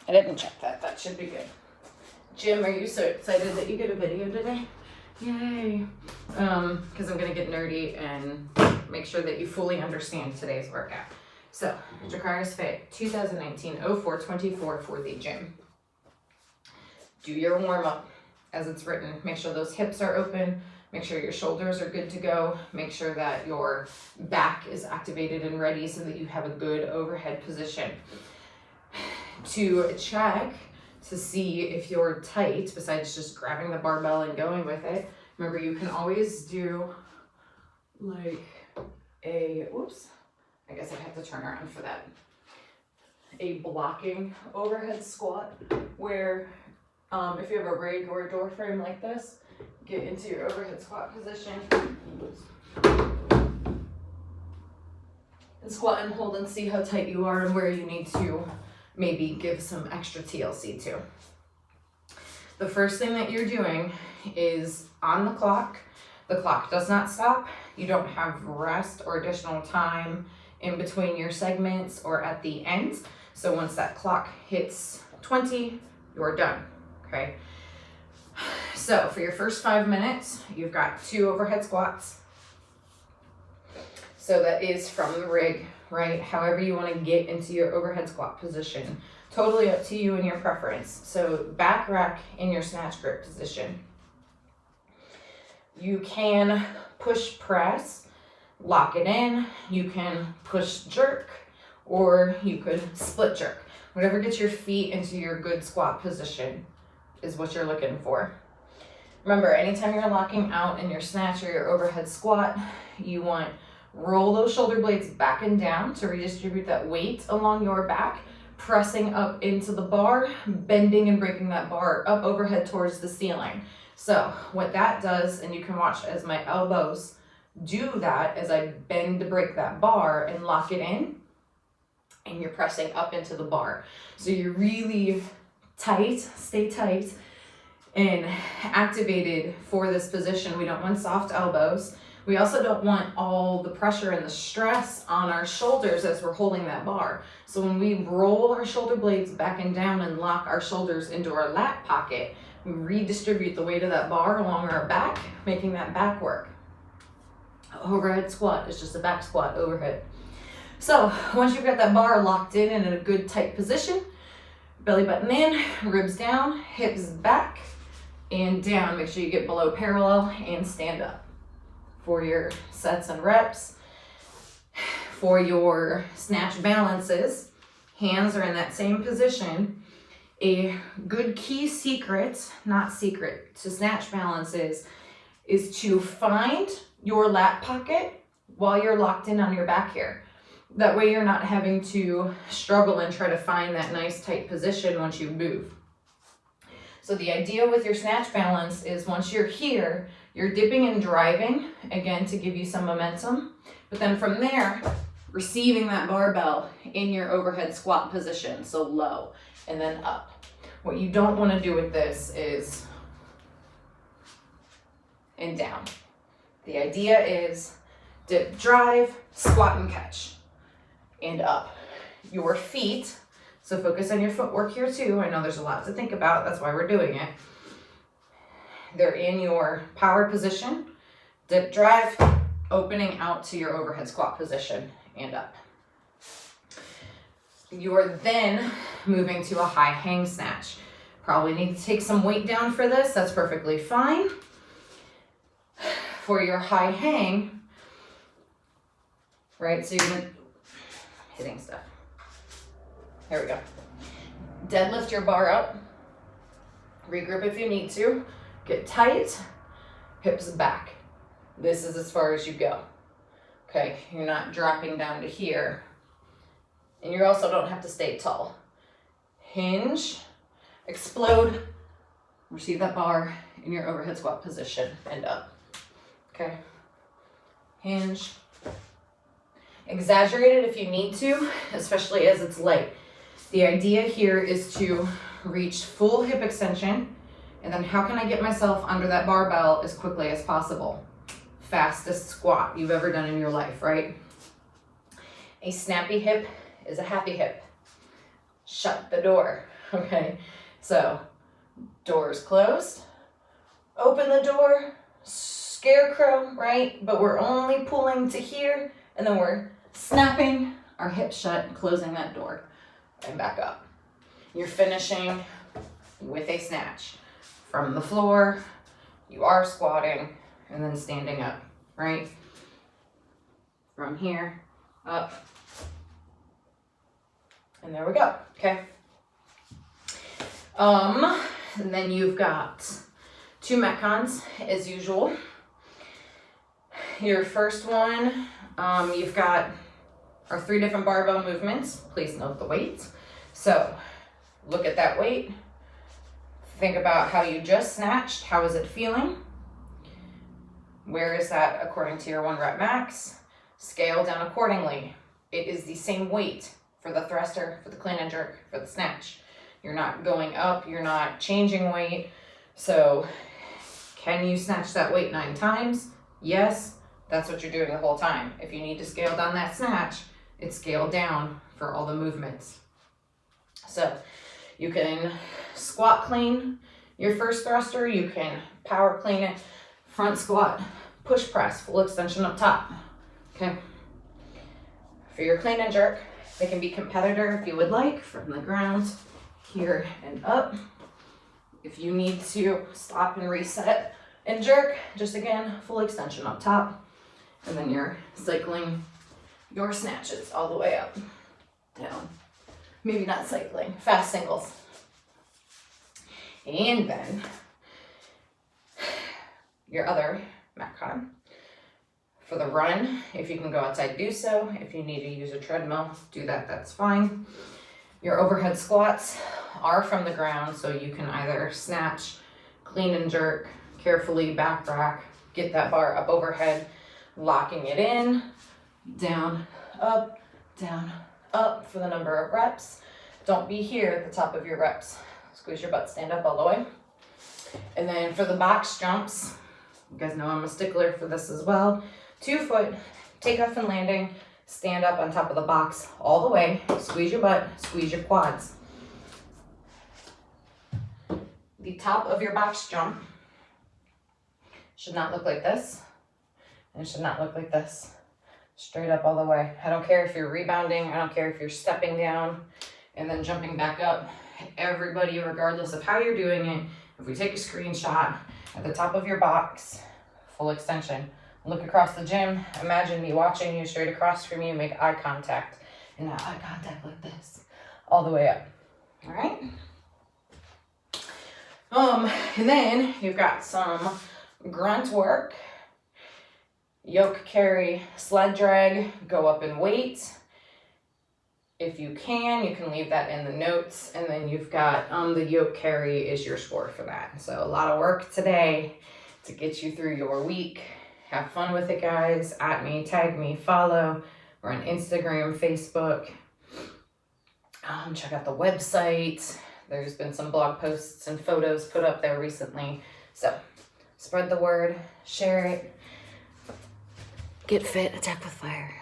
I didn't check that. That should be good. Jim, are you so excited that you get a video today? Yay. Because I'm going to get nerdy and make sure that you fully understand today's workout. So, Jakarta's Fit 2019-04-24 for the gym. Do your warm-up as it's written. Make sure those hips are open. Make sure your shoulders are good to go. Make sure that your back is activated and ready so that you have a good overhead position. To check to see if you're tight, besides just grabbing the barbell and going with it, remember you can always do like a, whoops, I guess I'd have to turn around for that. A blocking overhead squat where if you have a rig or a door frame like this, get into your overhead squat position. And squat and hold and see how tight you are and where you need to maybe give some extra TLC to. The first thing that you're doing is on the clock. The clock does not stop. You don't have rest or additional time in between your segments or at the end. So once that clock hits 20, you're done, okay? So for your first 5 minutes, you've got 2 overhead squats. So that is from the rig, right? However you want to get into your overhead squat position. Totally up to you and your preference. So back rack in your snatch grip position. You can push press, lock it in. You can push jerk, or you could split jerk. Whatever gets your feet into your good squat position is what you're looking for. Remember, anytime you're locking out in your snatch or your overhead squat, you want roll those shoulder blades back and down to redistribute that weight along your back, pressing up into the bar, bending and breaking that bar up overhead towards the ceiling. So what that does, and you can watch as my elbows do that as I bend to break that bar and lock it in, and you're pressing up into the bar. So you're really tight, stay tight, and activated for this position. We don't want soft elbows. We also don't want all the pressure and the stress on our shoulders as we're holding that bar. So when we roll our shoulder blades back and down and lock our shoulders into our lat pocket, we redistribute the weight of that bar along our back, making that back work. Overhead squat is just a back squat overhead. So once you've got that bar locked in a good tight position, belly button in, ribs down, hips back and down. Make sure you get below parallel and stand up. For your sets and reps, for your snatch balances, hands are in that same position. A good key secret, not secret, to snatch balances is to find your lat pocket while you're locked in on your back here. That way you're not having to struggle and try to find that nice tight position once you move. So the idea with your snatch balance is once you're here, you're dipping and driving, again, to give you some momentum. But then from there, receiving that barbell in your overhead squat position, so low and then up. What you don't want to do with this is and down. The idea is dip, drive, squat and catch, and up. Your feet, so focus on your footwork here too. I know there's a lot to think about, that's why we're doing it. They're in your power position, dip, drive, opening out to your overhead squat position and up. You're then moving to a high hang snatch. Probably need to take some weight down for this, that's perfectly fine. For your high hang, right, so you're hitting stuff. There we go. Deadlift your bar up, regrip if you need to. Get tight, hips back. This is as far as you go. Okay, you're not dropping down to here. And you also don't have to stay tall. Hinge, explode, receive that bar in your overhead squat position and up. Okay, hinge. Exaggerate it if you need to, especially as it's light. The idea here is to reach full hip extension. And then how can I get myself under that barbell as quickly as possible? Fastest squat you've ever done in your life, right? A snappy hip is a happy hip. Shut the door. Okay, so doors closed, open the door, scarecrow, right? But we're only pulling to here, and then we're snapping our hips shut and closing that door and back up. You're finishing with a snatch. From the floor, you are squatting and then standing up, right? From here, up, and there we go, okay? And then you've got 2 Metcons as usual. Your first one, you've got our 3 different barbell movements. Please note the weights. So look at that weight. Think about how you just snatched. How is it feeling? Where is that according to your 1 rep max? Scale down accordingly. It is the same weight for the thruster, for the clean and jerk, for the snatch. You're not going up, you're not changing weight. So can you snatch that weight 9 times? Yes, that's what you're doing the whole time. If you need to scale down that snatch, it's scaled down for all the movements. So you can squat clean your first thruster, you can power clean it, front squat, push press, full extension up top, okay? For your clean and jerk, they can be competitor if you would like, from the ground, here and up. If you need to stop and reset and jerk, just again, full extension up top, and then you're cycling your snatches all the way up, down. Maybe not cycling, fast singles. And then your other Metcon. For the run, if you can go outside, do so. If you need to use a treadmill, do that, that's fine. Your overhead squats are from the ground, so you can either snatch, clean and jerk, carefully back rack, get that bar up overhead, locking it in, down, up for the number of reps. Don't be here at the top of your reps. Squeeze your butt, stand up all the way. And then for the box jumps, you guys know I'm a stickler for this as well. 2 foot, takeoff and landing, stand up on top of the box all the way, squeeze your butt, squeeze your quads. The top of your box jump should not look like this, and it should not look like this. Straight up all the way. I don't care if you're rebounding, I don't care if you're stepping down and then jumping back up. Everybody, regardless of how you're doing it, if we take a screenshot at the top of your box, full extension, look across the gym, imagine me watching you straight across from you, make eye contact, and that eye contact like this, all the way up, all right? And then you've got some grunt work, yoke carry, sled drag, go up in weight. If you can leave that in the notes, and then you've got the yoke carry is your score for that. So a lot of work today to get you through your week. Have fun with it, guys. At me, tag me, follow. We're on Instagram, Facebook. Check out the website. There's been some blog posts and photos put up there recently. So spread the word, share it. Get fit, attack with fire.